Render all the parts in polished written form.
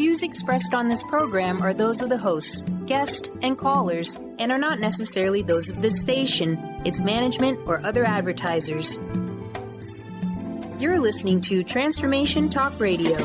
views expressed on this program are those of the hosts, guests, and callers, and are not necessarily those of this station, its management, or other advertisers. You're listening to Transformation Talk Radio.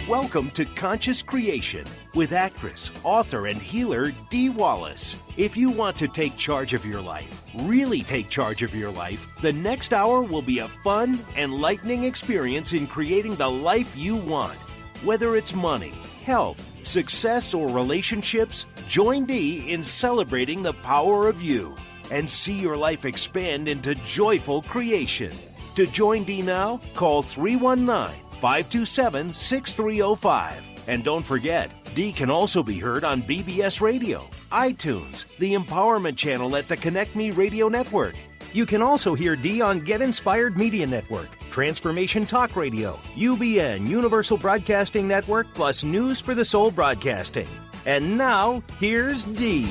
Welcome to Conscious Creation with actress, author, and healer Dee Wallace. If you want to take charge of your life, really take charge of your life, the next hour will be a fun, enlightening experience in creating the life you want. Whether it's money, health, success, or relationships, join Dee in celebrating the power of you and see your life expand into joyful creation. To join Dee now, call 319-527-6305. And don't forget, Dee can also be heard on BBS Radio, iTunes, the Empowerment Channel at the Connect Me Radio Network. You can also hear Dee on Get Inspired Media Network, Transformation Talk Radio, UBN, Universal Broadcasting Network, plus News for the Soul Broadcasting. And now, here's Dee.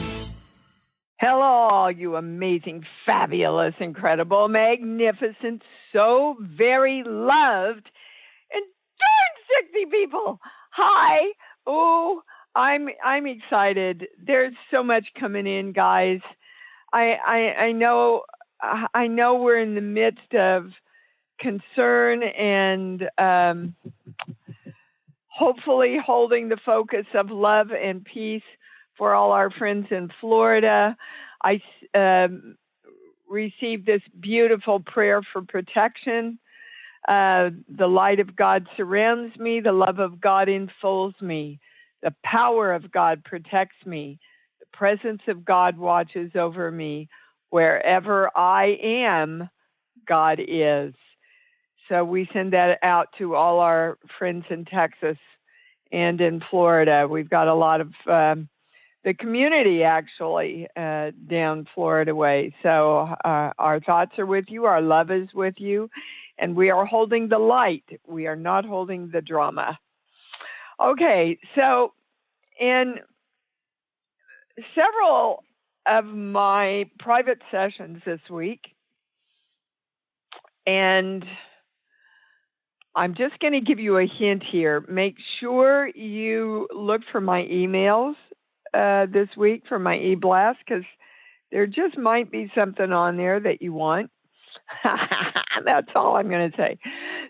Hello, all you amazing, fabulous, incredible, magnificent, so very loved, and darn sexy people. Hi. Oh, I'm excited. There's so much coming in, guys. I know we're in the midst of concern and hopefully holding the focus of love and peace for all our friends in Florida. I received this beautiful prayer for protection. The light of God surrounds me. The love of God enfolds me. The power of God protects me. The presence of God watches over me. Wherever I am, God is. So we send that out to all our friends in Texas and in Florida. We've got a lot of the community actually down Florida way. So our thoughts are with you. Our love is with you. And we are holding the light. We are not holding the drama. Okay, so in several of my private sessions this week, and I'm just going to give you a hint here. Make sure you look for my emails this week for my e-blast, because there just might be something on there that you want. That's all I'm going to say.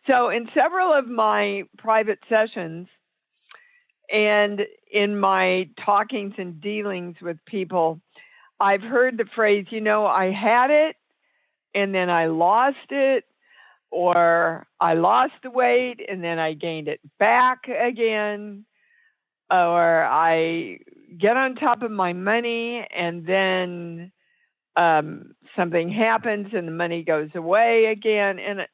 So in several of my private sessions and in my talkings and dealings with people, I've heard the phrase, I had it and then I lost it, or I lost the weight and then I gained it back again, or I get on top of my money and then something happens and the money goes away again. And,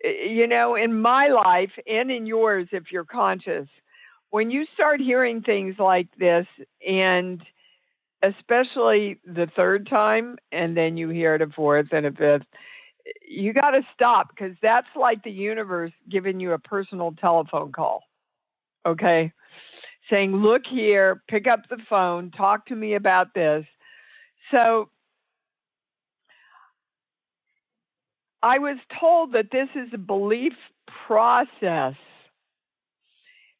in my life and in yours, if you're conscious, when you start hearing things like this, and especially the third time, and then you hear it a fourth and a fifth, you got to stop, because that's like the universe giving you a personal telephone call. Okay? Saying, look here, pick up the phone, talk to me about this. So I was told that this is a belief process,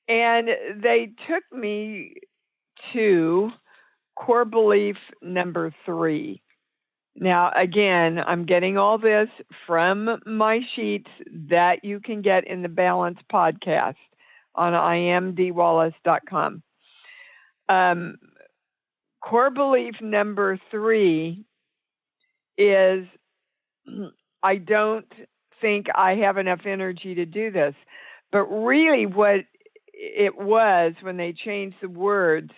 and they took me to core belief number 3. Now, again, I'm getting all this from my sheets that you can get in the Balance podcast on imdwallace.com. Core belief number 3 is, I don't think I have enough energy to do this. But really what it was when they changed the words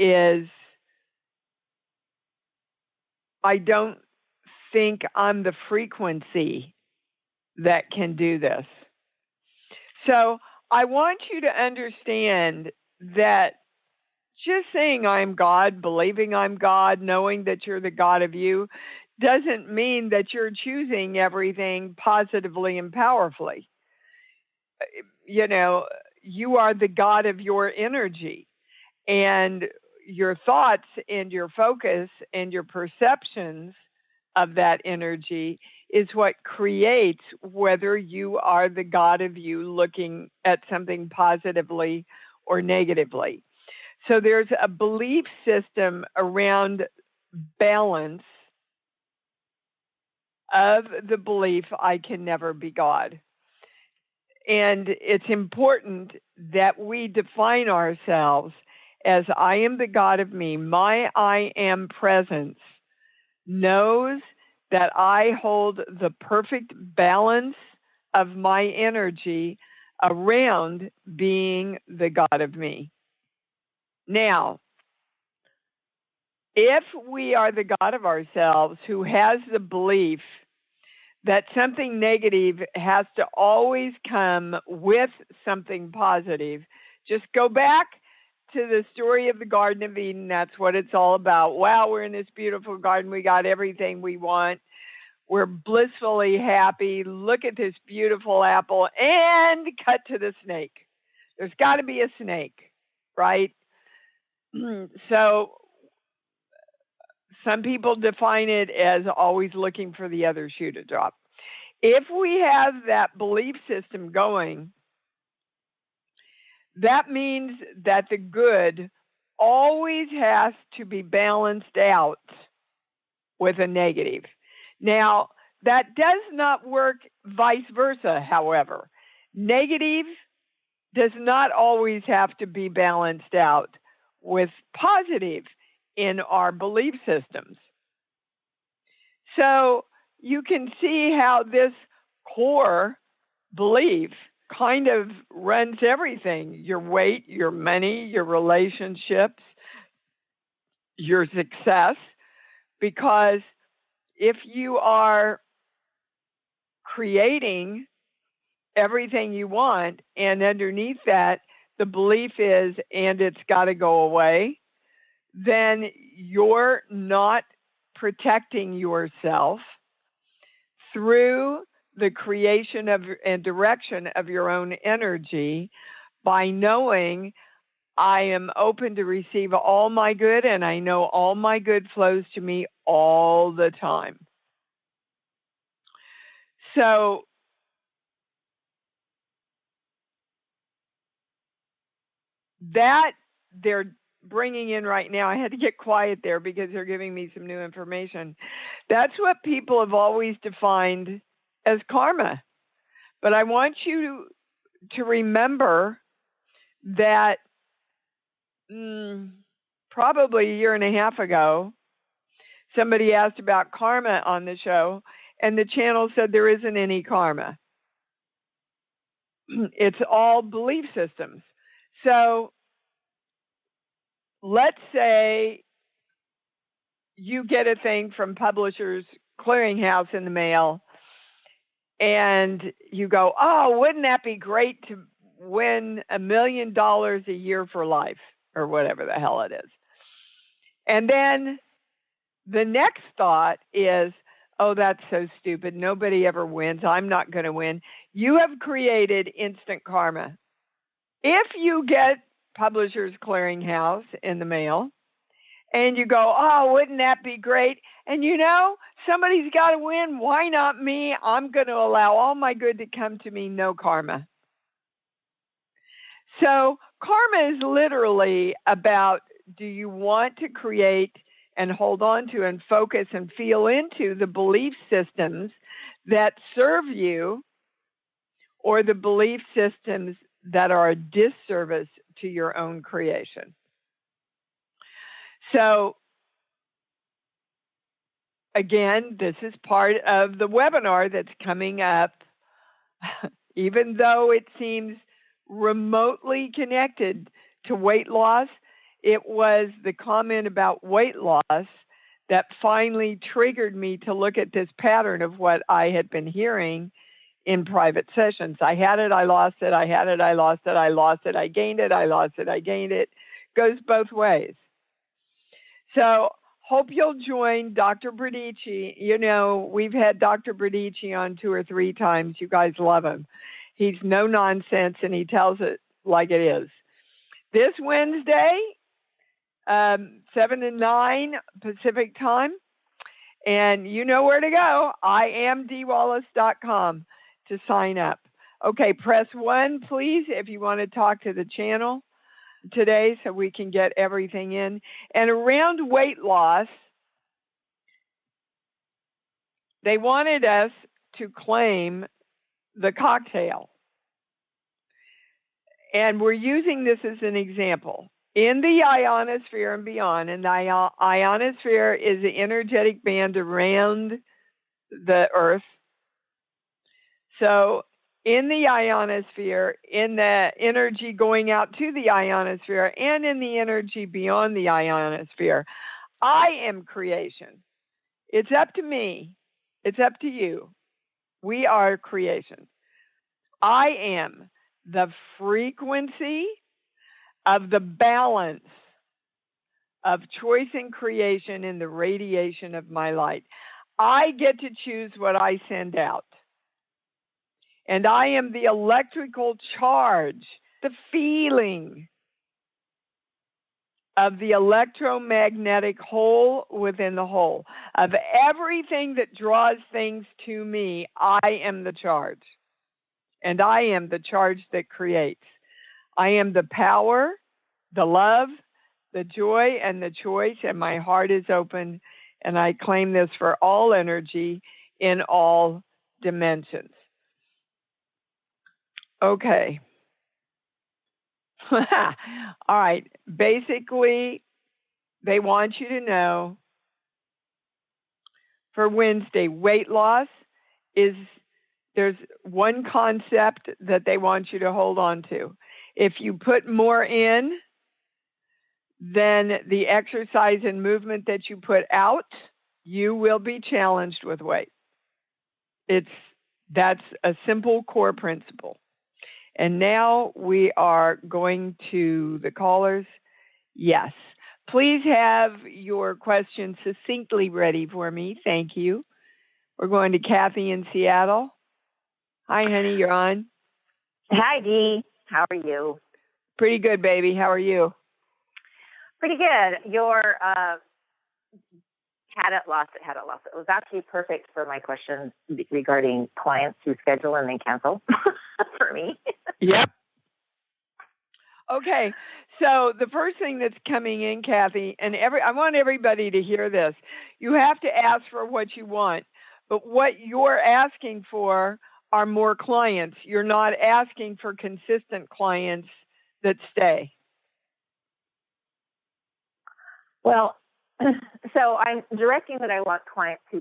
is, I don't think I'm the frequency that can do this. So I want you to understand that just saying I'm God, believing I'm God, knowing that you're the God of you, doesn't mean that you're choosing everything positively and powerfully. you are the God of your energy, and your thoughts and your focus and your perceptions of that energy is what creates whether you are the God of you looking at something positively or negatively. So there's a belief system around balance of the belief I can never be God. And it's important that we define ourselves as I am the God of me. My I am presence knows that I hold the perfect balance of my energy around being the God of me. Now, if we are the God of ourselves who has the belief that something negative has to always come with something positive, just go back to the story of the Garden of Eden. That's what it's all about. Wow, we're in this beautiful garden. We got everything we want. We're blissfully happy. Look at this beautiful apple. And cut to the snake. There's got to be a snake, right? So some people define it as always looking for the other shoe to drop. If we have that belief system going, that means that the good always has to be balanced out with a negative. Now, that does not work vice versa, however. Negative does not always have to be balanced out with positive in our belief systems. So you can see how this core belief kind of runs everything: your weight, your money, your relationships, your success. Because if you are creating everything you want, and underneath that, the belief is, and it's got to go away, then you're not protecting yourself through the creation of and direction of your own energy by knowing I am open to receive all my good, and I know all my good flows to me all the time. So that they're bringing in right now, I had to get quiet there because they're giving me some new information. That's what people have always defined as karma. But I want you to remember that probably a year and a half ago, somebody asked about karma on the show, and the channel said there isn't any karma. It's all belief systems. So let's say you get a thing from Publishers Clearinghouse in the mail, and you go, oh, wouldn't that be great to win $1 million a year for life, or whatever the hell it is. And then the next thought is, oh, that's so stupid. Nobody ever wins. I'm not going to win. You have created instant karma. If you get Publishers Clearinghouse in the mail, and you go, oh, wouldn't that be great? And you know, somebody's got to win. Why not me? I'm going to allow all my good to come to me, no karma. So karma is literally about, do you want to create and hold on to and focus and feel into the belief systems that serve you, or the belief systems that are a disservice to your own creation? So again, this is part of the webinar that's coming up. Even though it seems remotely connected to weight loss, it was the comment about weight loss that finally triggered me to look at this pattern of what I had been hearing in private sessions. I had it, I lost it, I had it, I lost it, I lost it, I gained it, I lost it, I gained it. Goes both ways. So hope you'll join Dr. Bradici. You know, we've had Dr. Bradici on 2 or 3 times. You guys love him. He's no nonsense, and he tells it like it is. This Wednesday, 7 to 9 Pacific time. And you know where to go. IamDWallace.com to sign up. Okay, press 1, please, if you want to talk to the channel today so we can get everything in. And around weight loss, they wanted us to claim the cocktail. And we're using this as an example. In the ionosphere and beyond, and the ionosphere is the energetic band around the Earth. So in the ionosphere, in the energy going out to the ionosphere, and in the energy beyond the ionosphere, I am creation. It's up to me. It's up to you. We are creation. I am the frequency of the balance of choice and creation in the radiation of my light. I get to choose what I send out. And I am the electrical charge, the feeling of the electromagnetic whole within the whole. Of everything that draws things to me, I am the charge. And I am the charge that creates. I am the power, the love, the joy, and the choice, and my heart is open, and I claim this for all energy in all dimensions. Okay. All right. Basically, they want you to know for Wednesday, weight loss is, there's one concept that they want you to hold on to. If you put more in than the exercise and movement that you put out, you will be challenged with weight. That's a simple core principle. And now we are going to the callers. Yes. Please have your questions succinctly ready for me. Thank you. We're going to Kathy in Seattle. Hi, honey. You're on. Hi, Dee. How are you? Pretty good, baby. How are you? Pretty good. Your had it, lost it, had it, lost it. It was actually perfect for my questions regarding clients who schedule and then cancel for me. Yep. Okay. So the first thing that's coming in, Kathy, and I want everybody to hear this. You have to ask for what you want, but what you're asking for are more clients. You're not asking for consistent clients that stay. Well, so I'm directing that I want clients who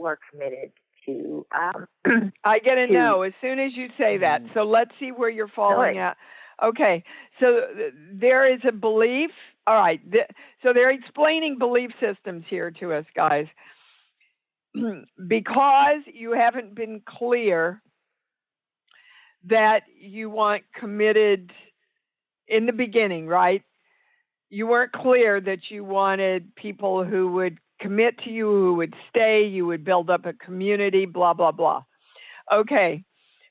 are committed to. I get a no as soon as you say that. So let's see where you're falling at. Okay. So there is a belief. All right. So they're explaining belief systems here to us, guys. Because you haven't been clear that you want committed in the beginning, right? You weren't clear that you wanted people who would commit to you, who would stay, you would build up a community, blah, blah, blah. Okay.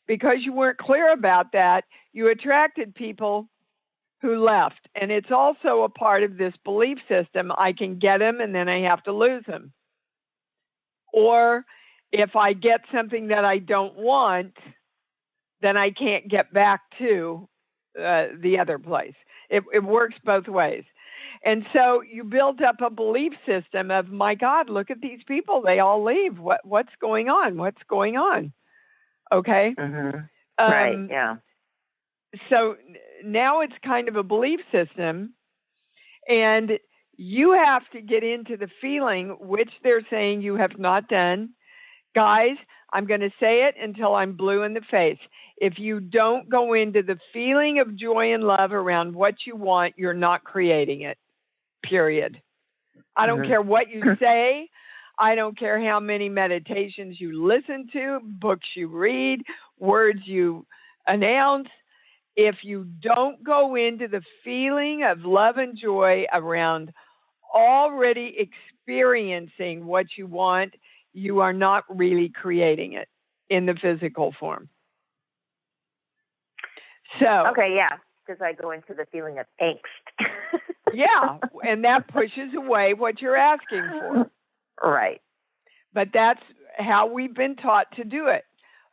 Because you weren't clear about that, you attracted people who left. And it's also a part of this belief system. I can get them and then I have to lose them. Or if I get something that I don't want, then I can't get back to the other place. It works both ways. And so you build up a belief system of, my God, look at these people. They all leave. What's going on? What's going on? Okay? Mm-hmm. Right, yeah. So now it's kind of a belief system, and you have to get into the feeling, which they're saying you have not done. Guys, I'm going to say it until I'm blue in the face. If you don't go into the feeling of joy and love around what you want, you're not creating it, period. I don't care what you say. I don't care how many meditations you listen to, books you read, words you announce. If you don't go into the feeling of love and joy around already experiencing what you want, you are not really creating it in the physical form. So okay, yeah. because I go into the feeling of angst. Yeah, and that pushes away what you're asking for. Right. But that's how we've been taught to do it.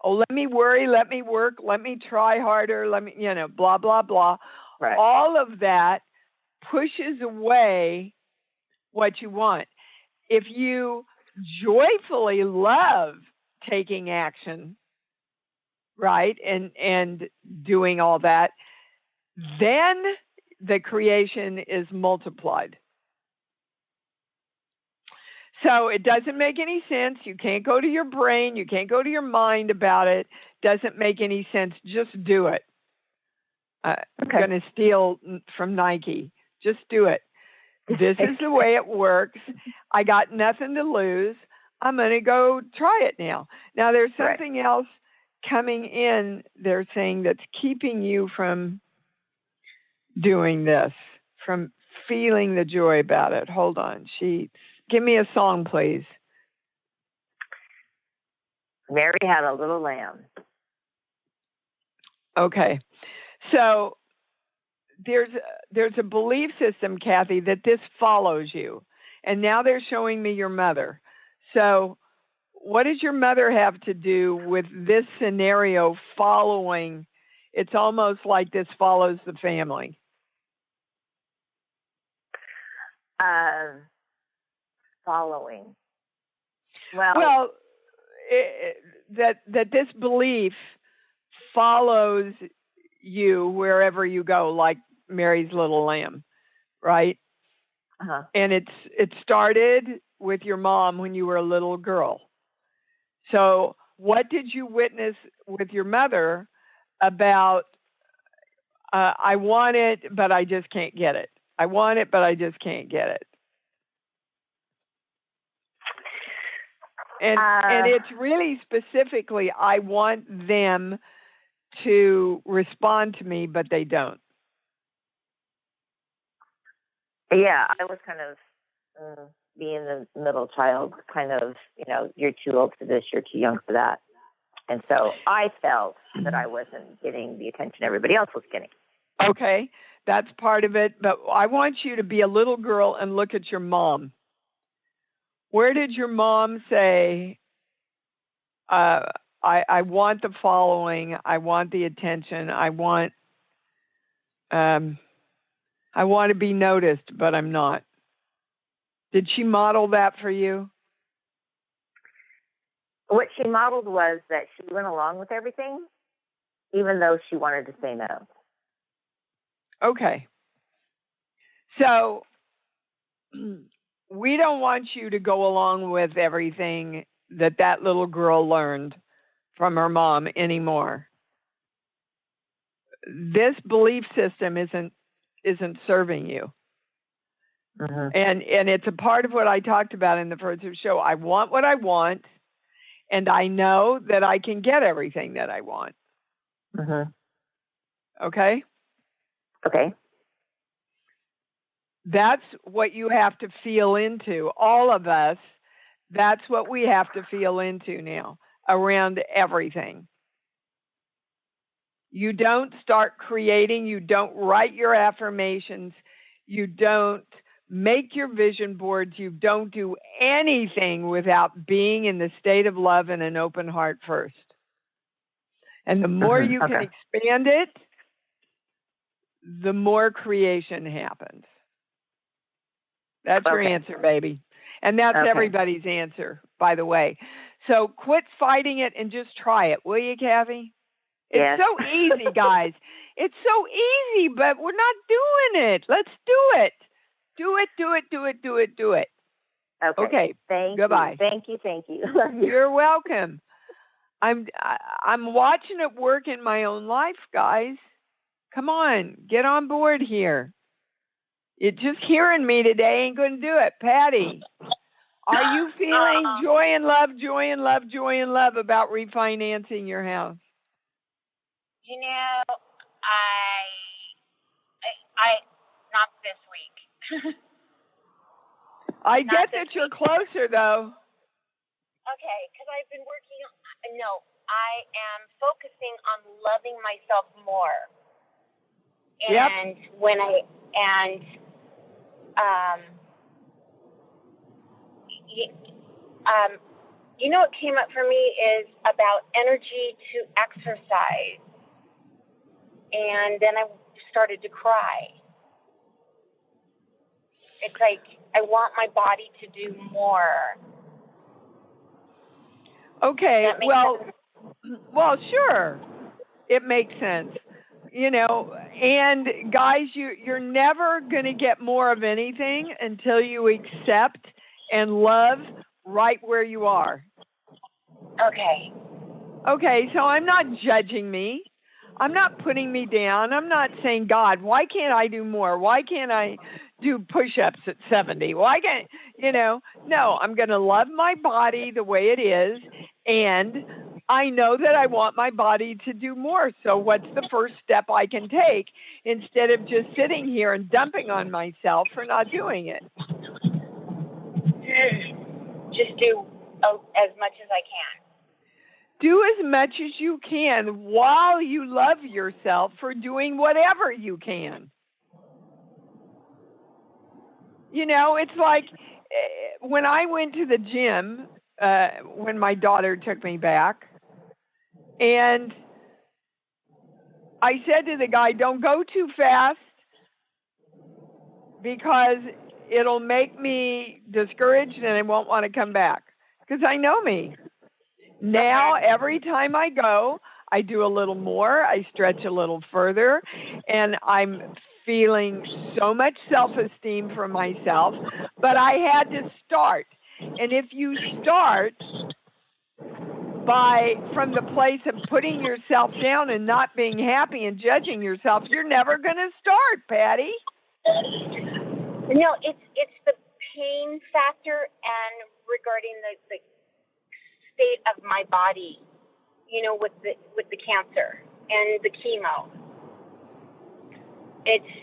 Oh, let me worry, let me work, let me try harder, let me, blah, blah, blah. Right. All of that pushes away what you want. If you joyfully love taking action, right, and doing all that, then the creation is multiplied. So it doesn't make any sense. You can't go to your brain. You can't go to your mind about it. Doesn't make any sense. Just do it. I'm going to steal from Nike. Just do it. This is the way it works. I got nothing to lose. I'm going to go try it now. Now, there's something else coming in, they're saying, that's keeping you from doing this, from feeling the joy about it. Hold on, Sheets. Give me a song, please. Mary Had a Little Lamb. Okay. So there's a belief system, Kathy, that this follows you. And now they're showing me your mother. So what does your mother have to do with this scenario following? It's almost like this follows the family. Following. That this belief follows you wherever you go, like Mary's little lamb, right? Uh-huh. And it started with your mom when you were a little girl. So what did you witness with your mother about, I want it, but I just can't get it. I want it, but I just can't get it. And it's really specifically, I want them to respond to me, but they don't. Yeah, I was kind of being the middle child, kind of, you're too old for this, you're too young for that. And so I felt that I wasn't getting the attention everybody else was getting. Okay, that's part of it. But I want you to be a little girl and look at your mom. Where did your mom say, I want the following, I want the attention, I want to be noticed, but I'm not? Did she model that for you? What she modeled was that she went along with everything, even though she wanted to say no. Okay. So we don't want you to go along with everything that little girl learned from her mom anymore. This belief system isn't serving you. Mm-hmm. And it's a part of what I talked about in the first show. I want what I want, and I know that I can get everything that I want. Mm-hmm. Okay? Okay. That's what you have to feel into. All of us, that's what we have to feel into now around everything. You don't start creating, you don't write your affirmations, you don't make your vision boards, you don't do anything without being in the state of love and an open heart first. And the more you can expand it, the more creation happens. That's your answer, baby. And that's everybody's answer, by the way. So quit fighting it and just try it, will you, Kathy? It's so easy, guys. It's so easy, but we're not doing it. Let's do it. Do it, do it, do it, do it, do it. Okay. Goodbye. Thank you. Love you. You're welcome. I'm watching it work in my own life, guys. Come on, get on board here. Just hearing me today ain't going to do it. Patty, are you feeling joy and love, joy and love, joy and love about refinancing your house? I not this week. I get that you're closer, though. Okay, because I've been working on, I am focusing on loving myself more. And when what came up for me is about energy to exercise. And then I started to cry. It's like I want my body to do more. Okay, sense? well, sure. It makes sense. And guys, you're never going to get more of anything until you accept and love right where you are. Okay, so I'm not judging me. I'm not putting me down. I'm not saying, God, why can't I do more? Why can't I do push-ups at 70? Why can't, no, I'm going to love my body the way it is. And I know that I want my body to do more. So what's the first step I can take instead of just sitting here and dumping on myself for not doing it? Just do as much as I can. Do as much as you can while you love yourself for doing whatever you can. It's like when I went to the gym, when my daughter took me back, and I said to the guy, don't go too fast because it'll make me discouraged and I won't want to come back because I know me. Now, every time I go, I do a little more, I stretch a little further, and I'm feeling so much self-esteem for myself, but I had to start. And if you start from the place of putting yourself down and not being happy and judging yourself, you're never going to start, Patty. No, it's the pain factor and regarding the state of my body, with the cancer and the chemo. It's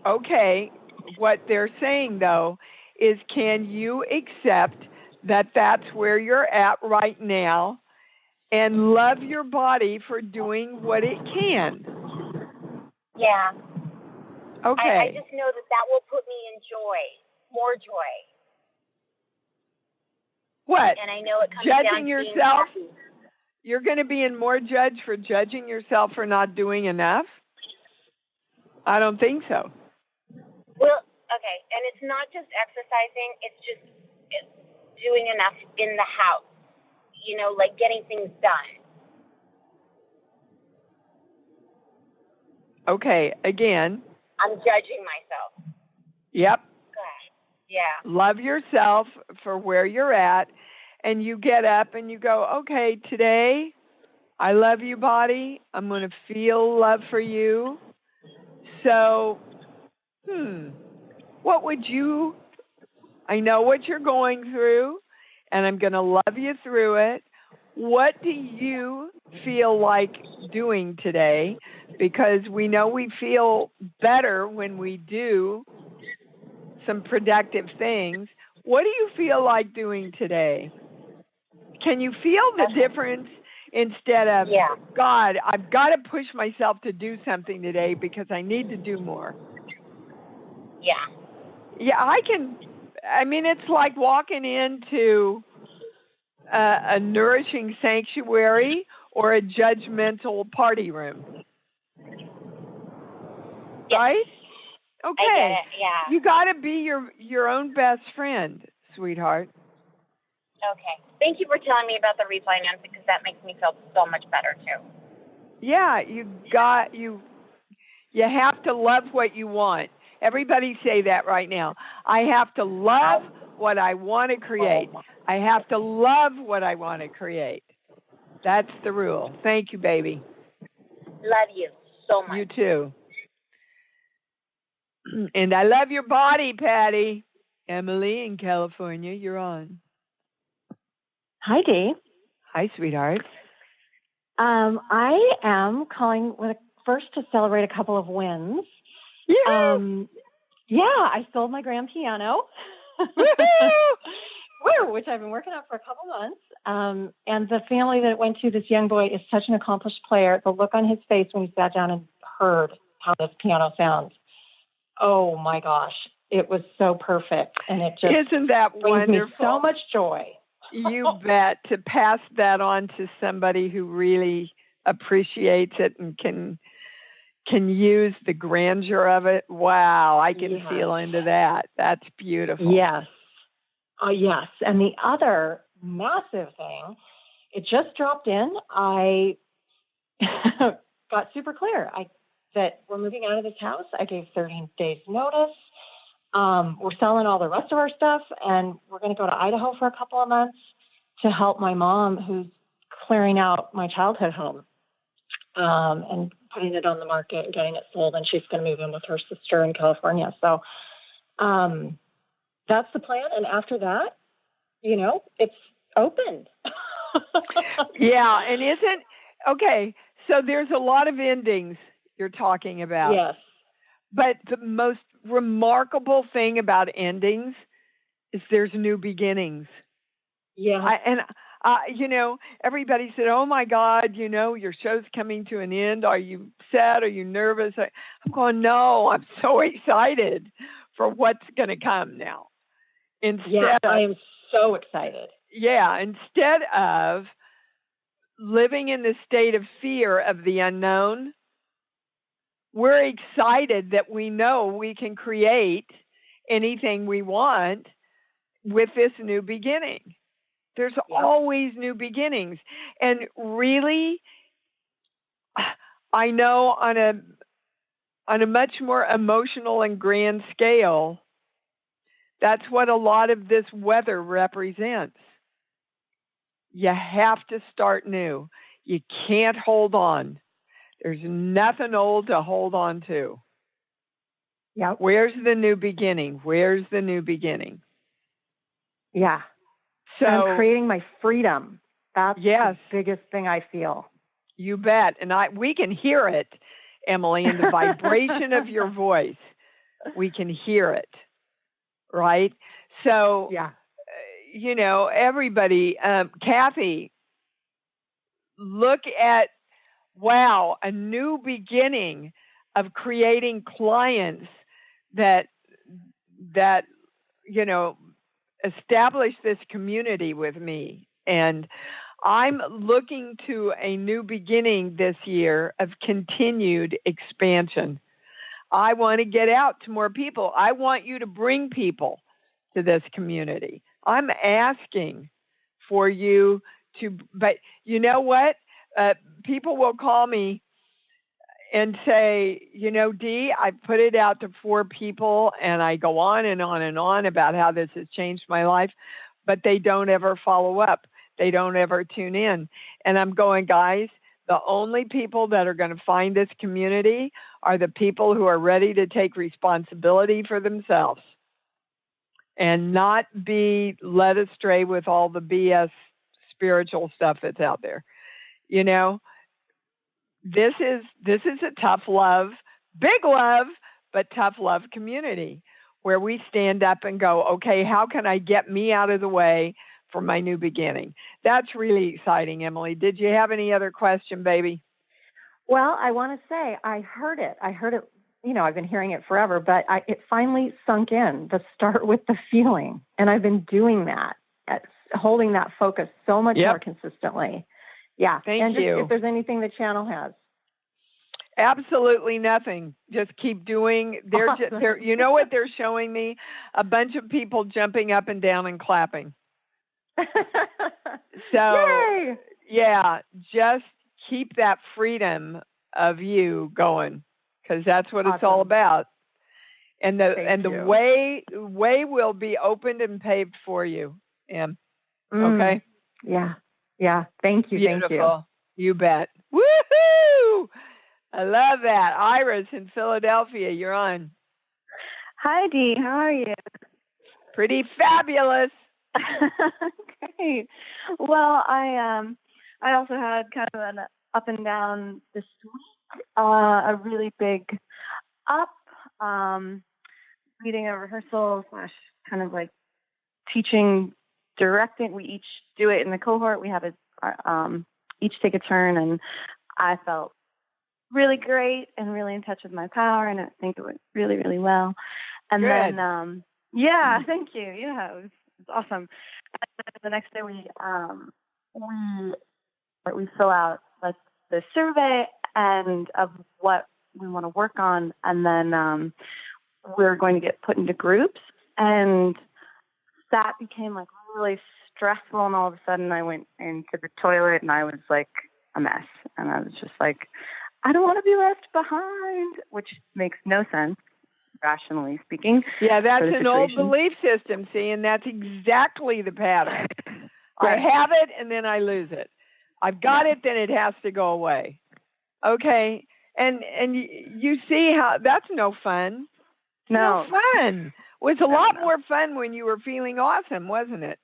okay. What they're saying though is, can you accept that that's where you're at right now and love your body for doing what it can? Yeah. Okay. I just know that will put me in joy, more joy. What? And I know it comes judging down yourself? To being happy. You're going to be in more judge for judging yourself for not doing enough? I don't think so. Well, okay, and it's not just exercising, it's just doing enough in the house, like getting things done. Okay, again. I'm judging myself. Yep. Gosh, yeah. Love yourself for where you're at, and you get up and you go, okay, today, I love you, body. I'm going to feel love for you. So, what would you, I know what you're going through, and I'm going to love you through it. What do you feel like doing today? Because we know we feel better when we do some productive things. What do you feel like doing today? Can you feel the difference instead of, God, I've got to push myself to do something today because I need to do more? Yeah. Yeah, I can. I mean, it's like walking into a nourishing sanctuary or a judgmental party room. Yes. Right? Okay. I get it, yeah. You got to be your own best friend, sweetheart. Okay. Thank you for telling me about the refinancing because that makes me feel so much better too. Yeah, you have to love what you want. Everybody say that right now. I have to love what I want to create. I have to love what I want to create. That's the rule. Thank you, baby. Love you so much. You too. And I love your body, Patty. Emily in California, you're on. Hi, Dee. Hi, sweetheart. I am calling first to celebrate a couple of wins. Yeah, I sold my grand piano, which I've been working on for a couple months. And the family that it went to, this young boy is such an accomplished player. The look on his face when he sat down and heard how this piano sounds. Oh my gosh, it was so perfect, and it just isn't that brings wonderful? me so much joy. You bet. To pass that on to somebody who really appreciates it and can use the grandeur of it. Wow, I can feel into that. That's beautiful. Yes. Yes. And the other massive thing, it just dropped in. I got super clear that we're moving out of this house. I gave 13 days notice. We're selling all the rest of our stuff, and we're going to go to Idaho for a couple of months to help my mom, who's clearing out my childhood home and putting it on the market and getting it sold. And she's going to move in with her sister in California. So that's the plan. And after that, it's open. Yeah. And okay. So there's a lot of endings you're talking about. Yes. But the most remarkable thing about endings is there's new beginnings. Yeah. Everybody said, oh my God, your show's coming to an end. Are you sad? Are you nervous? I'm going, no, I'm so excited for what's going to come now. I am so excited. Yeah. Instead of living in the state of fear of the unknown, we're excited that we know we can create anything we want with this new beginning. There's always new beginnings. And really, I know on a much more emotional and grand scale, that's what a lot of this weather represents. You have to start new. You can't hold on. There's nothing old to hold on to. Yep. Where's the new beginning? Where's the new beginning? Yeah. So I'm creating my freedom. That's the biggest thing I feel. You bet. And we can hear it, Emily, in the vibration of your voice. We can hear it. Right? So, everybody, Kathy, look at, wow, a new beginning of creating clients that establish this community with me. And I'm looking to a new beginning this year of continued expansion. I want to get out to more people. I want you to bring people to this community. I'm asking for you to, but you know what? People will call me and say, Dee, I put it out to 4 people and I go on and on and on about how this has changed my life, but they don't ever follow up. They don't ever tune in. And I'm going, guys, the only people that are going to find this community are the people who are ready to take responsibility for themselves and not be led astray with all the BS spiritual stuff that's out there. This is a tough love, big love, but tough love community where we stand up and go, okay, how can I get me out of the way for my new beginning? That's really exciting, Emily. Did you have any other question, baby? Well, I want to say I heard it. I've been hearing it forever, but it finally sunk in, the start with the feeling. And I've been doing that, holding that focus so much more consistently. Yeah. Thank you. If there's anything the channel has. Absolutely nothing. Just keep doing. You know what they're showing me? A bunch of people jumping up and down and clapping. So, yay! Yeah, just keep that freedom of you going, because that's what it's all about. And the way will be opened and paved for you, Em. Okay? Yeah. Thank you. Beautiful. Thank you. You bet. Woohoo! I love that. Iris in Philadelphia, you're on. Hi, Dee. How are you? Pretty fabulous. Great. Well, I also had kind of an up and down this week. A really big up, leading a rehearsal / kind of like teaching, directing. We each do it in the cohort. We have each take a turn, and I felt really great and really in touch with my power, and I think it went really, really well. And Good. then, yeah, thank you. Yeah, it was awesome. And the next day we fill out like the survey and of what we want to work on, and then we're going to get put into groups, and that became like really stressful. And all of a sudden, I went into the toilet, and I was like a mess, and I was just like, I don't want to be left behind, which makes no sense, rationally speaking. Yeah, that's an old belief system, see, and that's exactly the pattern. Right. I have it, and then I lose it. I've got it, then it has to go away. Okay, and you see how that's no fun. No fun. It was a lot more fun when you were feeling awesome, wasn't it?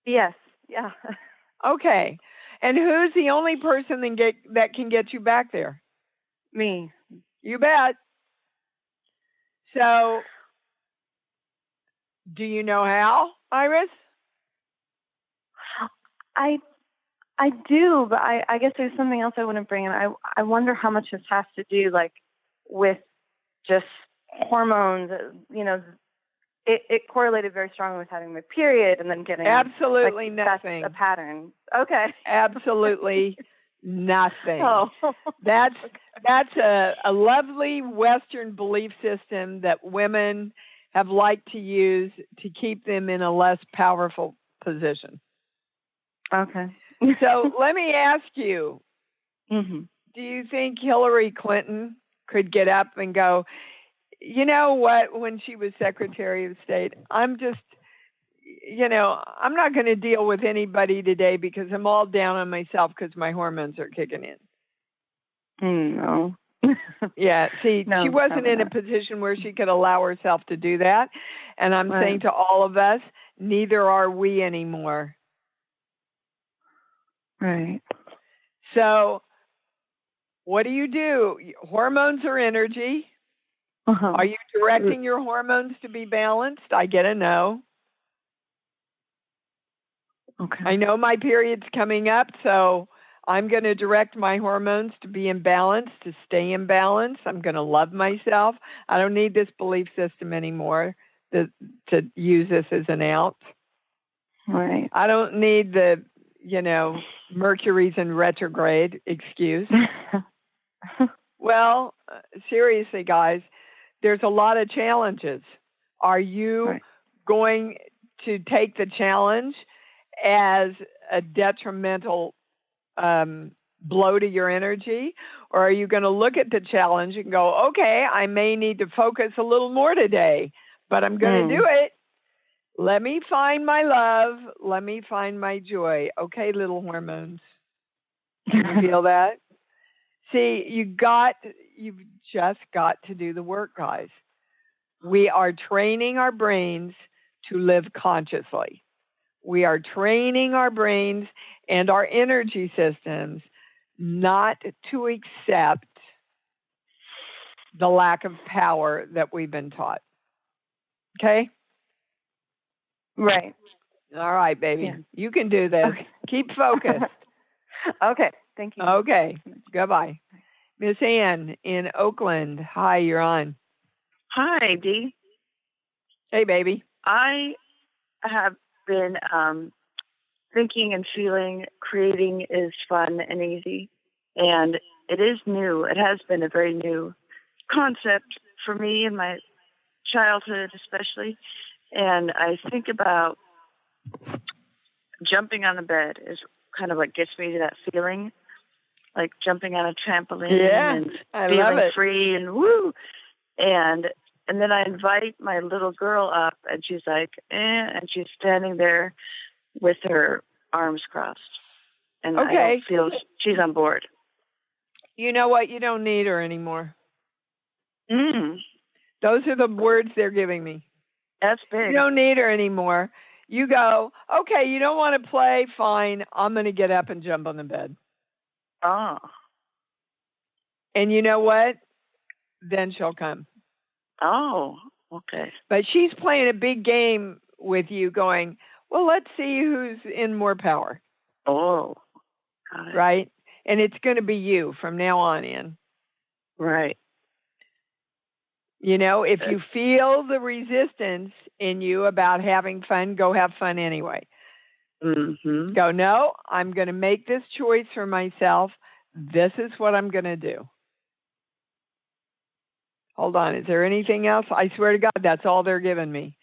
Yes. Yeah. Okay, and who's the only person that can get you back there? Me. You bet. So, do you know how, Iris? I do, but I guess there's something else I want to bring in. I wonder how much this has to do, like, with just hormones. You know, it correlated very strongly with having my period and then getting absolutely like, nothing. That's a pattern. Okay. Absolutely nothing. Oh. That's a lovely Western belief system that women have liked to use to keep them in a less powerful position. Okay. So let me ask you, mm-hmm. Do you think Hillary Clinton could get up and go, you know what, when she was Secretary of State, I'm just, I'm not going to deal with anybody today because I'm all down on myself because my hormones are kicking in. No. Yeah, see, no, she wasn't in a position where she could allow herself to do that. And I'm saying to all of us, neither are we anymore. Right. So what do? Hormones are energy. Uh-huh. Are you directing your hormones to be balanced? I get a no. Okay. I know my period's coming up, so I'm going to direct my hormones to be in balance, to stay in balance. I'm going to love myself. I don't need this belief system anymore to use this as an out. Right. I don't need the, Mercury's in retrograde excuse. Well, seriously, guys, there's a lot of challenges. Are you going to take the challenge as a detrimental blow to your energy? Or are you going to look at the challenge and go, okay, I may need to focus a little more today, but I'm going to do it. Let me find my love. Let me find my joy. Okay, little hormones. You feel that? See, you've just got to do the work, guys. We are training our brains to live consciously. We are training our brains and our energy systems not to accept the lack of power that we've been taught. Okay? Right. All right, baby. Yeah. You can do this. Okay. Keep focused. Okay. Thank you. Okay. Goodbye. Miss Ann in Oakland. Hi, you're on. Hi, Dee. Hey, baby. I have been thinking and feeling creating is fun and easy. And it is new. It has been a very new concept for me in my childhood especially. And I think about jumping on the bed is kind of what gets me to that feeling, like jumping on a trampoline and feeling free and woo. And then I invite my little girl up, and she's like, and she's standing there with her arms crossed. And I don't feel she's on board. You know what? You don't need her anymore. Those are the words they're giving me. That's big. You don't need her anymore. You go, okay, you don't want to play? Fine. I'm going to get up and jump on the bed. Oh. And you know what? Then she'll come. Oh, okay. But she's playing a big game with you going, well, let's see who's in more power. Oh, got it. Right? And it's going to be you from now on in. Right. You know, if you feel the resistance in you about having fun, go have fun anyway. Mm-hmm. Go, no, I'm going to make this choice for myself. This is what I'm going to do. Hold on. Is there anything else? I swear to God, that's all they're giving me.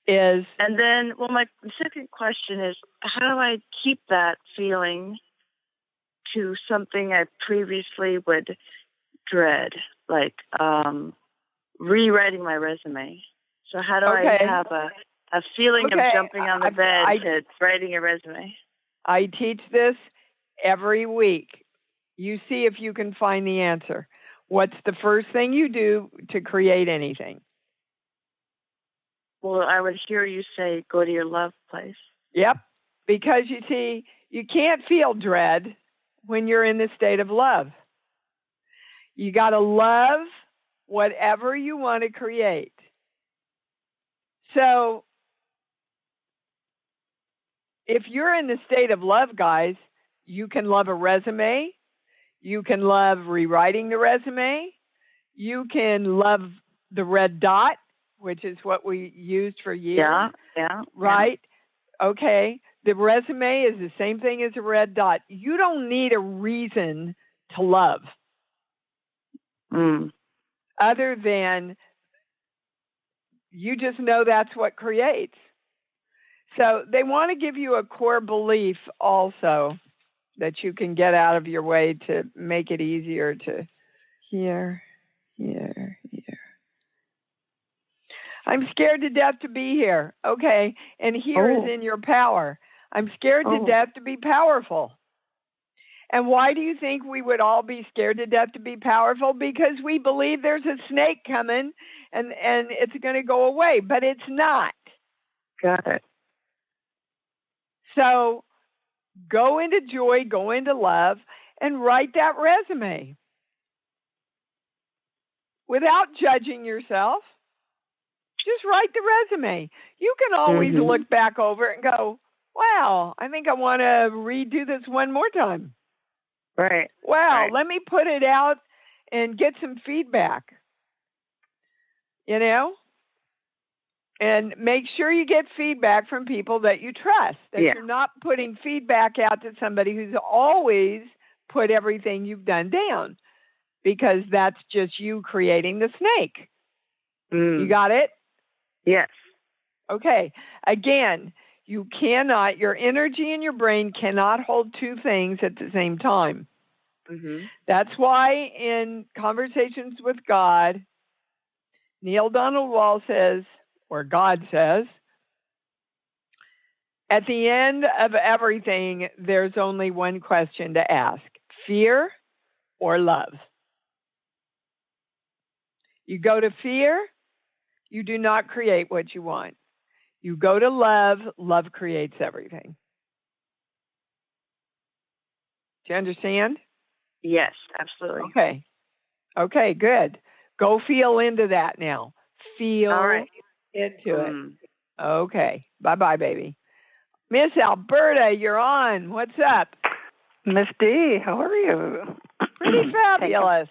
And then, my second question is, how do I keep that feeling to something I previously would dread, like rewriting my resume? So how do I have a feeling of jumping on the bed to writing a resume? I teach this every week. You see if you can find the answer. What's the first thing you do to create anything? Well, I would hear you say, go to your love place. Yep. Because you see, you can't feel dread when you're in the state of love. You got to love whatever you want to create. So, if you're in the state of love, guys, you can love a resume. You can love rewriting the resume. You can love the red dot, which is what we used for years. Yeah. Right? Yeah. Okay. The resume is the same thing as a red dot. You don't need a reason to love. Other than you just know that's what creates. So they want to give you a core belief also that you can get out of your way to make it easier to here. I'm scared to death to be here. Okay. And here is in your power. I'm scared to death to be powerful. And why do you think we would all be scared to death to be powerful? Because we believe there's a snake coming and it's going to go away, but it's not. Got it. So go into joy, go into love, and write that resume without judging yourself. Just write the resume. You can always look back over it and go, wow, I think I want to redo this one more time. Right. Wow, let me put it out and get some feedback. You know? And make sure you get feedback from people that you trust. That you're not putting feedback out to somebody who's always put everything you've done down. Because that's just you creating the snake. You got it? Yes. Okay. Again, you cannot, your energy and your brain cannot hold two things at the same time. That's why in Conversations with God, Neil Donald Walsh says, or God says, at the end of everything, there's only one question to ask: fear or love? You go to fear, you do not create what you want. You go to love, love creates everything. Do you understand? Yes, absolutely. Okay, good. Go feel into that now. Feel into it. Okay. Bye-bye, baby. Miss Alberta, you're on. What's up? Miss D, how are you? Pretty fabulous.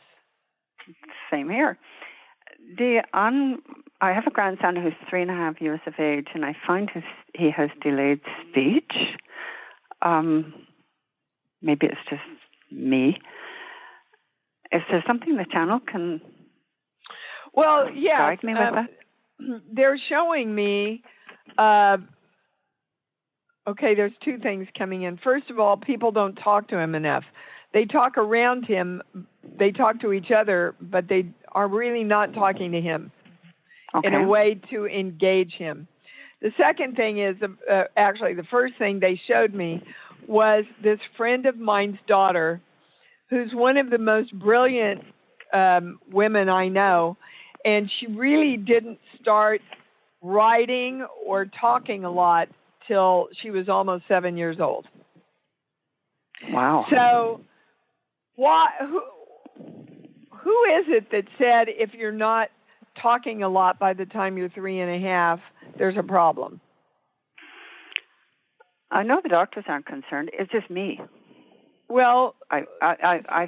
Same here. D, I have a grandson who's 3.5 years of age, and I find he has delayed speech. Maybe it's just me. Is there something the channel can guide me with that? They're showing me, there's two things coming in. First of all, people don't talk to him enough. They talk around him, they talk to each other, but they are really not talking to him in a way to engage him. The second thing is, actually, the first thing they showed me was this friend of mine's daughter, who's one of the most brilliant women I know, and she really didn't start writing or talking a lot till she was almost 7 years old. Wow. So, who is it that said if you're not talking a lot by the time you're 3.5, there's a problem? I know the doctors aren't concerned. It's just me. Well, I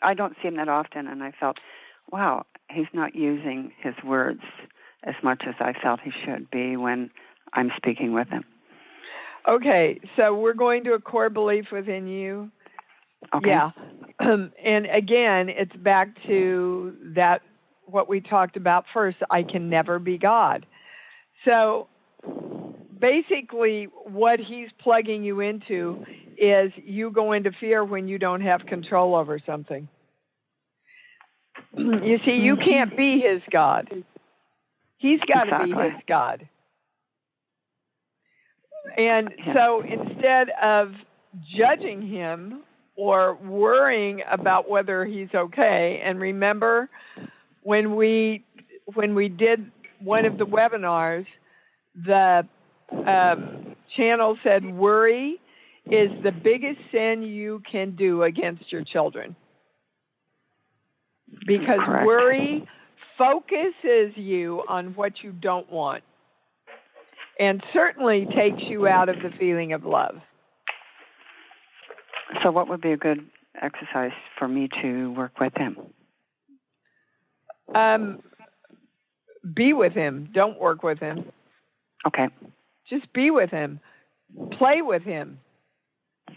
I don't see him that often, and I felt, wow, he's not using his words as much as I felt he should be when I'm speaking with him. Okay, so we're going to a core belief within you. Okay. Yeah. And again, it's back to that, what we talked about first, I can never be God. So basically what he's plugging you into is you go into fear when you don't have control over something. You see, you can't be his God. He's got to be his God. And so instead of judging him or worrying about whether he's okay, and remember when we did one of the webinars, the channel said worry is the biggest sin you can do against your children. Because Correct. worry focuses you on what you don't want and certainly takes you out of the feeling of love. So what would be a good exercise for me to work with him? Be with him. Don't work with him. Okay. Just be with him. Play with him.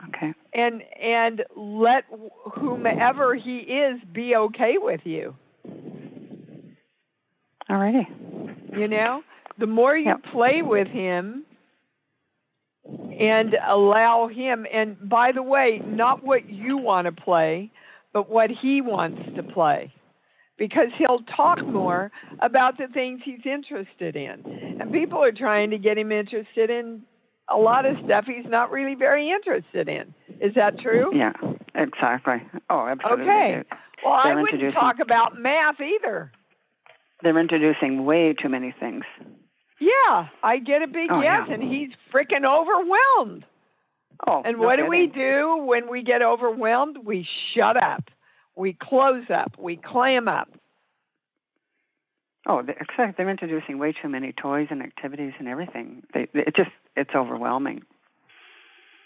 Okay. And let whomever he is be okay with you. All righty. You know, the more you play with him and allow him, and by the way, not what you want to play, but what he wants to play. Because he'll talk more about the things he's interested in. And people are trying to get him interested in a lot of stuff he's not really very interested in. Is that true? Yeah, exactly. Oh, absolutely. Okay. Well, I wouldn't talk about math either. They're introducing way too many things. Yeah, I get a big yes, and he's freaking overwhelmed. Oh, and what do we do when we get overwhelmed? We shut up. We close up. We clam up. Oh, they're introducing way too many toys and activities and everything. It's overwhelming.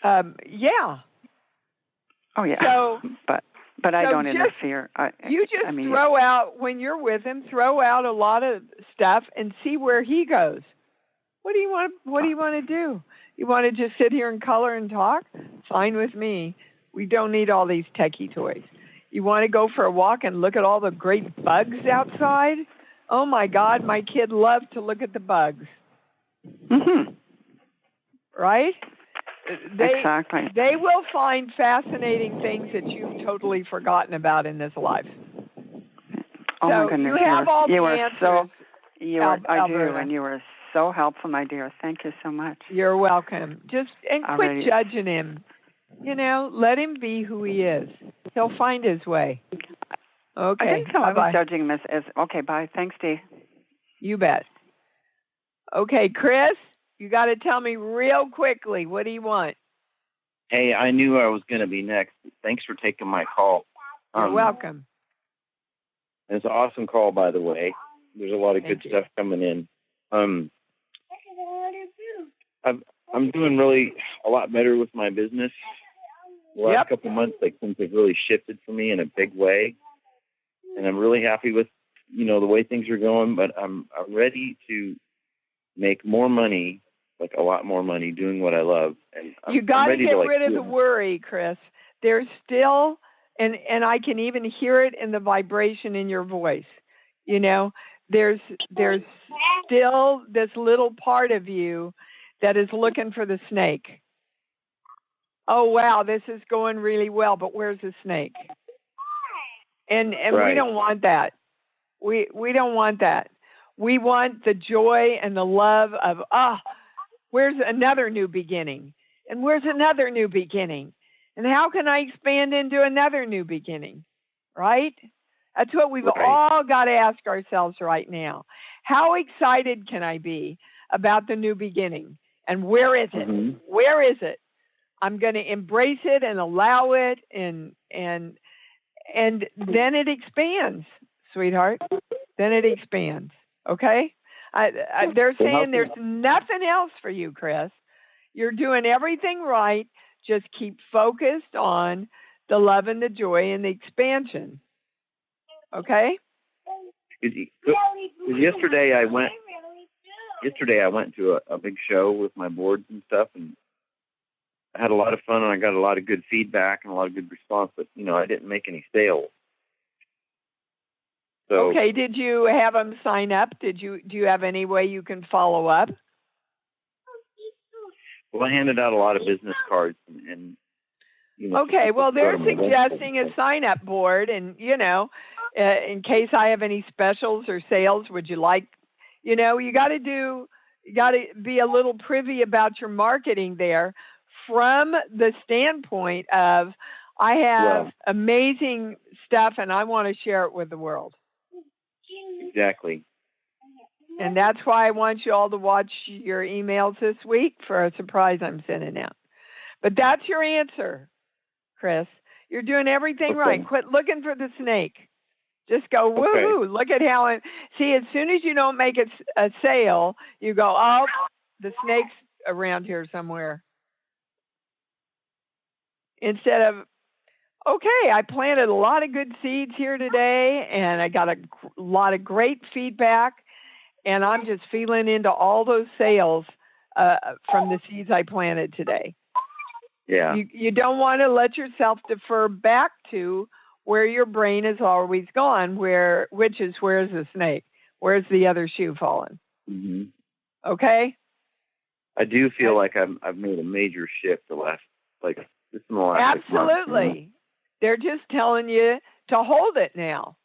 Yeah. Oh, yeah. So, but I don't interfere. Throw out, when you're with him, throw out a lot of stuff and see where he goes. What do you want to do? You want to just sit here and color and talk? Fine with me. We don't need all these techie toys. You want to go for a walk and look at all the great bugs outside? Oh, my God, my kid loved to look at the bugs. Mm-hmm. Right? Exactly. They will find fascinating things that you've totally forgotten about in this life. Oh, my goodness. You have all the answers. I do, and you were so helpful, my dear. Thank you so much. You're welcome. Quit judging him. You know, let him be who he is. He'll find his way. Okay. I didn't feel I was judging him as okay, bye. Thanks, Dee. You bet. Okay, Chris, you got to tell me real quickly, what do you want? Hey, I knew I was going to be next. Thanks for taking my call. You're welcome. It's an awesome call, by the way. There's a lot of good stuff coming in. I'm doing really a lot better with my business. The last couple months, things have really shifted for me in a big way. And I'm really happy with, the way things are going, but I'm ready to make more money, like a lot more money, doing what I love. And you got to get rid of the worry, Chris. There's still, and I can even hear it in the vibration in your voice. There's still this little part of you that is looking for the snake. Oh, wow, this is going really well, but where's the snake? And right. We don't want that. We don't want that. We want the joy and the love of, where's another new beginning? And where's another new beginning? And how can I expand into another new beginning? Right? That's what we've all got to ask ourselves right now. How excited can I be about the new beginning? And where is it? Mm-hmm. Where is it? I'm going to embrace it and allow it, and then it expands, sweetheart. Then it expands. Okay? They're saying there's nothing else for you, Chris. You're doing everything right. Just keep focused on the love and the joy and the expansion. Okay? Yesterday I went to a big show with my boards and stuff, and I had a lot of fun, and I got a lot of good feedback and a lot of good response, but, I didn't make any sales. So, okay, did you have them sign up? Do you have any way you can follow up? Well, I handed out a lot of business cards and okay, well, they're suggesting a sign-up board, and, in case I have any specials or sales, would you like, you got to be a little privy about your marketing there from the standpoint of, I have amazing stuff and I want to share it with the world. Exactly. And that's why I want you all to watch your emails this week for a surprise I'm sending out. But that's your answer, Chris. You're doing everything right. Quit looking for the snake. Just go, woohoo. Okay. Look at how see, as soon as you don't make a sale, you go, oh, the snake's around here somewhere. Instead of, okay, I planted a lot of good seeds here today, and I got a lot of great feedback, and I'm just feeling into all those sales from the seeds I planted today. Yeah. You don't want to let yourself defer back to where your brain has always gone, which is, where's the snake? Where's the other shoe falling? Mm-hmm. Okay? I do feel like I've made a major shift in the last 6 months. Absolutely. They're just telling you to hold it now.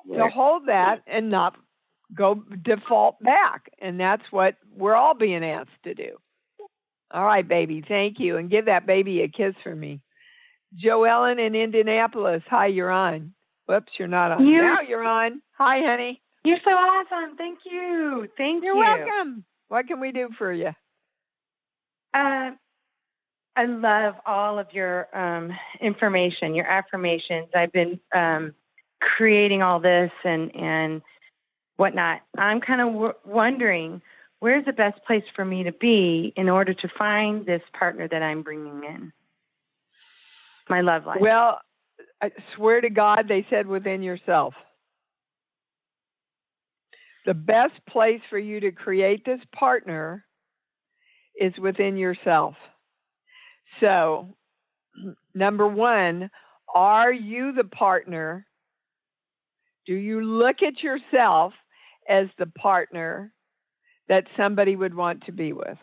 Right. To hold that and not go default back. And that's what we're all being asked to do. All right, baby. Thank you. And give that baby a kiss for me. Joellen in Indianapolis. Hi, you're on. Whoops, you're not on. Now you're on. Hi, honey. You're so awesome. Thank you. You're welcome. What can we do for you? I love all of your information, your affirmations. I've been creating all this and whatnot. I'm kind of wondering, where's the best place for me to be in order to find this partner that I'm bringing in? My love life. Well, I swear to God, they said within yourself. The best place for you to create this partner is within yourself. So, number one, are you the partner? Do you look at yourself as the partner that somebody would want to be with?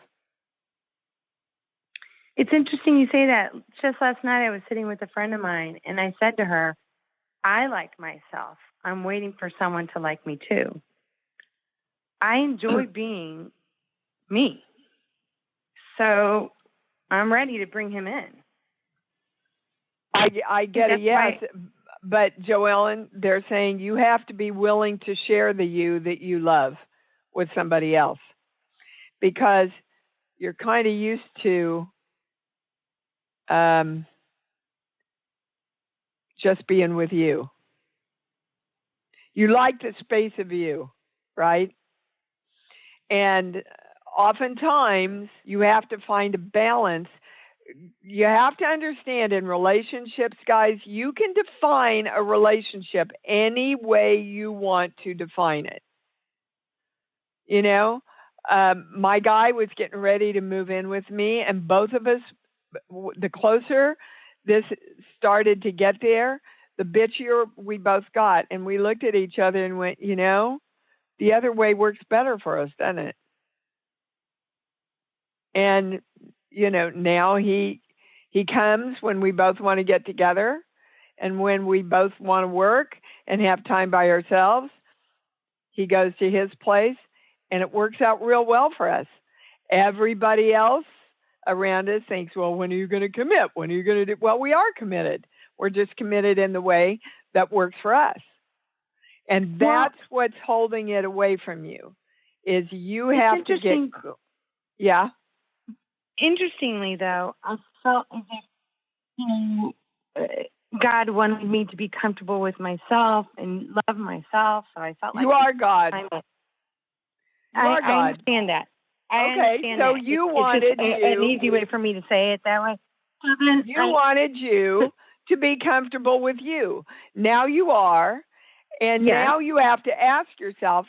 It's interesting you say that. Just last night I was sitting with a friend of mine, and I said to her, I like myself. I'm waiting for someone to like me too. I enjoy being me. So I'm ready to bring him in. I get a yes. But, Joellen, they're saying you have to be willing to share the you that you love with somebody else. Because you're kind of used to just being with you. You like the space of you, right? And oftentimes you have to find a balance. You have to understand in relationships, guys, you can define a relationship any way you want to define it. You know, my guy was getting ready to move in with me, and both of us, the closer this started to get there, the bitchier we both got. And we looked at each other and went, you know, the other way works better for us, doesn't it? And, you know, now he comes when we both want to get together, and when we both want to work and have time by ourselves, he goes to his place, and it works out real well for us. Everybody else around us thinks, well, when are you going to commit? When are you going to do? Well, we are committed. We're just committed in the way that works for us. And that's what's holding it away from you, is you have to get... Yeah? Interestingly, though, I felt as if God wanted me to be comfortable with myself and love myself. So I felt like... You are God. I understand that. I understand so that. you it's wanted just an easy way for me to say it that way. You wanted you to be comfortable with you. Now you are. And now you have to ask yourself,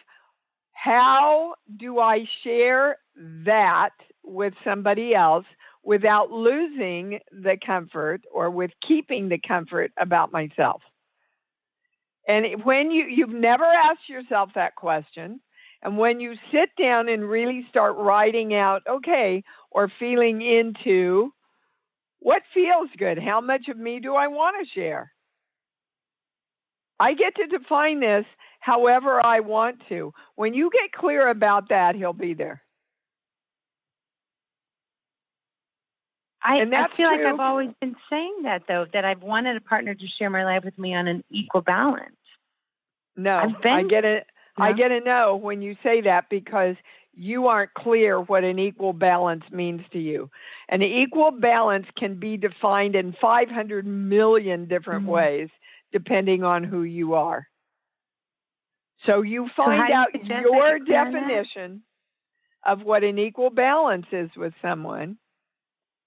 how do I share that with somebody else without losing the comfort or with keeping the comfort about myself? And when you've never asked yourself that question, and when you sit down and really start writing out, okay, or feeling into what feels good, how much of me do I want to share? I get to define this however I want to. When you get clear about that, he'll be there. I feel like I've always been saying that, though, that I've wanted a partner to share my life with me on an equal balance. No, I get it. No? I get a no when you say that because you aren't clear what an equal balance means to you. An equal balance can be defined in 500 million different ways, depending on who you are. So you find out your definition of what an equal balance is with someone.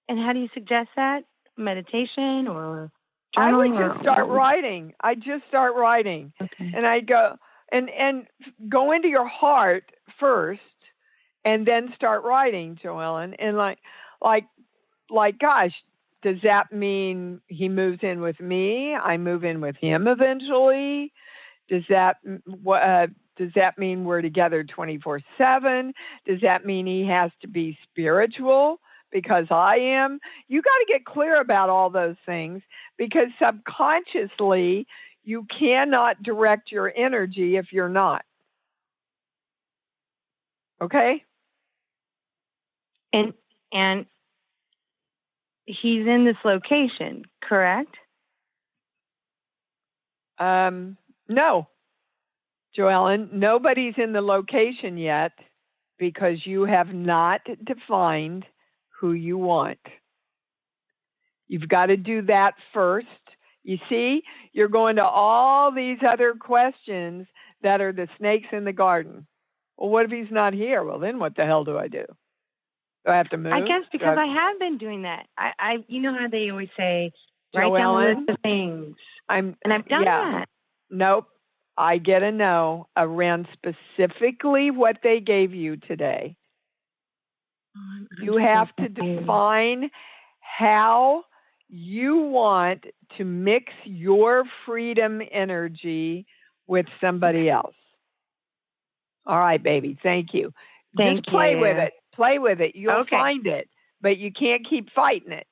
And how do you suggest that? Meditation or journaling? I would just start writing. I just start writing. Okay. And I go and go into your heart first and then start writing, Joellen. And like gosh, does that mean he moves in with me? I move in with him eventually? Does that mean we're together 24/7? Does that mean he has to be spiritual because I am? You got to get clear about all those things because subconsciously you cannot direct your energy if you're not. Okay? And he's in this location, correct? No, Joellen, nobody's in the location yet because you have not defined who you want. You've got to do that first. You see, you're going to all these other questions that are the snakes in the garden. Well, what if he's not here? Well, then what the hell do I do? Do I have to move? I guess because I have been doing that. I you know how they always say, write down a list of things. And I've done that. Nope. I get a no around specifically what they gave you today. You have to define how you want to mix your freedom energy with somebody else. All right, baby. Thank you. Just play with it. Play with it. You'll find it, but you can't keep fighting it.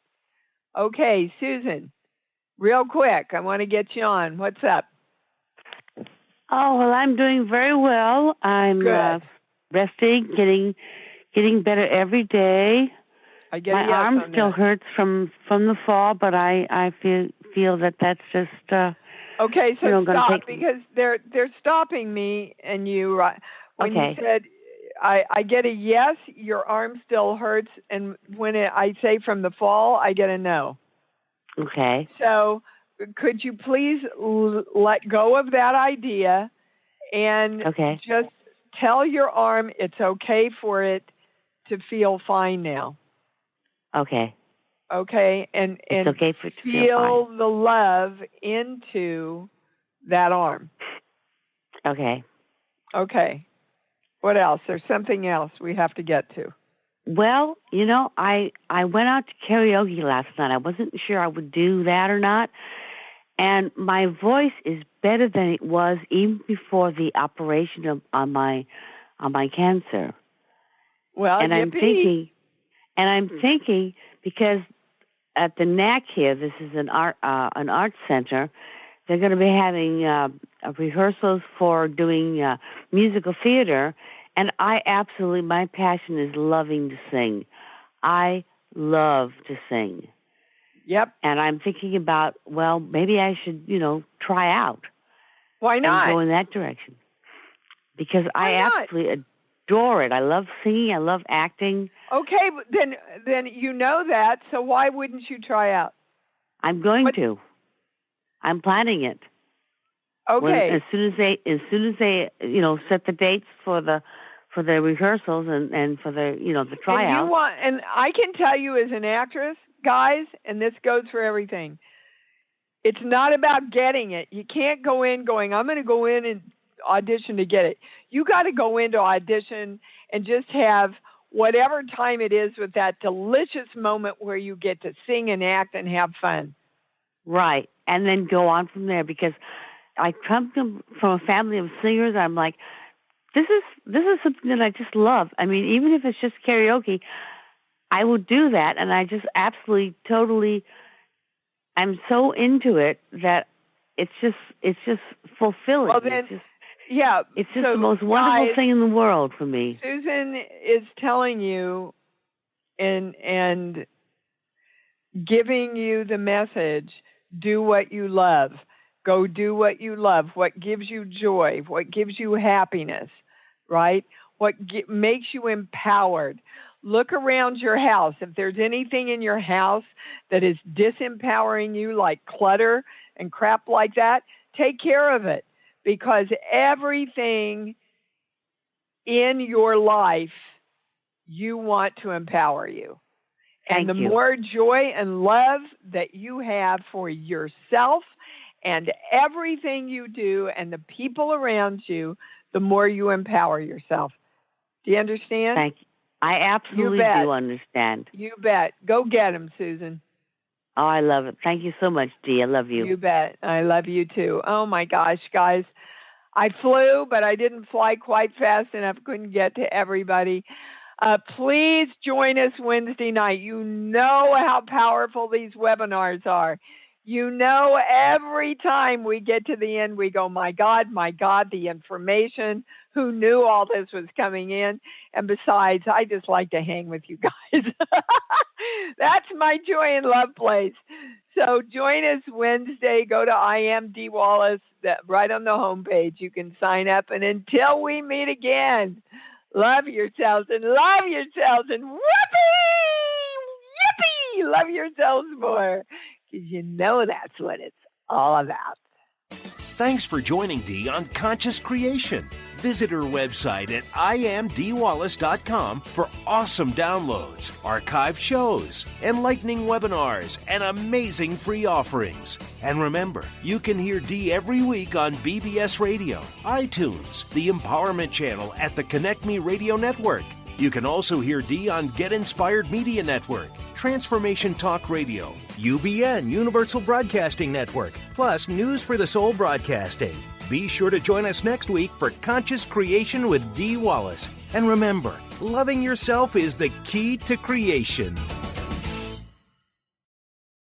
Okay, Susan, real quick, I want to get you on. What's up? Oh, well, I'm doing very well. I'm resting, getting better every day. I get my arm still hurts from the fall, but I feel that's just okay. So stop because they're stopping me and you. When you said I get a yes, your arm still hurts, and when I say from the fall, I get a no. Okay. So could you please let go of that idea and just tell your arm it's okay for it to feel fine now. Okay. Okay, and it's okay for it to feel the love into that arm. Okay. Okay. What else? There's something else we have to get to. Well, I went out to karaoke last night. I wasn't sure I would do that or not. And my voice is better than it was even before the operation on my cancer. Well, and I'm thinking because at the NAC here, this is an art center. They're going to be having rehearsals for doing musical theater, and my passion is loving to sing. I love to sing. Yep. And I'm thinking about, well, maybe I should, try out. Why not? And go in that direction. Because I absolutely adore it. I love singing. I love acting. Okay, but then you know that, so why wouldn't you try out? I'm going to. I'm planning it. Okay. As soon as they set the dates for the rehearsals and for the the tryouts. And I can tell you as an actress, guys, and this goes for everything, it's not about getting it. You can't go in going, I'm going to go in and audition to get it. You got to go into audition and just have whatever time it is with that delicious moment where you get to sing and act and have fun. Right. And then go on from there, because I come from a family of singers. I'm like, this is something that I just love. I mean, even if it's just karaoke, I will do that. And I just absolutely, totally, I'm so into it that it's just fulfilling. Well, then, it's just the most wonderful thing in the world for me. Susan is telling you and giving you the message, do what you love. Go do what you love, what gives you joy, what gives you happiness, right? What makes you empowered. Look around your house. If there's anything in your house that is disempowering you, like clutter and crap like that, take care of it, because everything in your life, you want to empower you. And the more joy and love that you have for yourself and everything you do and the people around you, the more you empower yourself. Do you understand? Thank you. I absolutely do understand. You bet. Go get them, Susan. Oh, I love it. Thank you so much, Dee. I love you. You bet. I love you too. Oh my gosh, guys. I flew, but I didn't fly quite fast enough. Couldn't get to everybody. Please join us Wednesday night. You know how powerful these webinars are. You know, every time we get to the end, we go, my God, the information. Who knew all this was coming in? And besides, I just like to hang with you guys. That's my joy and love place. So join us Wednesday. Go to I Am Dee Wallace, right on the homepage. You can sign up. And until we meet again, love yourselves and whoopee, yippee, love yourselves more. Because you know that's what it's all about. Thanks for joining Dee on Conscious Creation. Visit her website at iamdeewallace.com for awesome downloads, archived shows, enlightening webinars, and amazing free offerings. And remember, you can hear Dee every week on BBS Radio, iTunes, the Empowerment Channel at the Connect Me Radio Network. You can also hear Dee on Get Inspired Media Network, Transformation Talk Radio, UBN Universal Broadcasting Network, plus News for the Soul Broadcasting. Be sure to join us next week for Conscious Creation with Dee Wallace. And remember, loving yourself is the key to creation.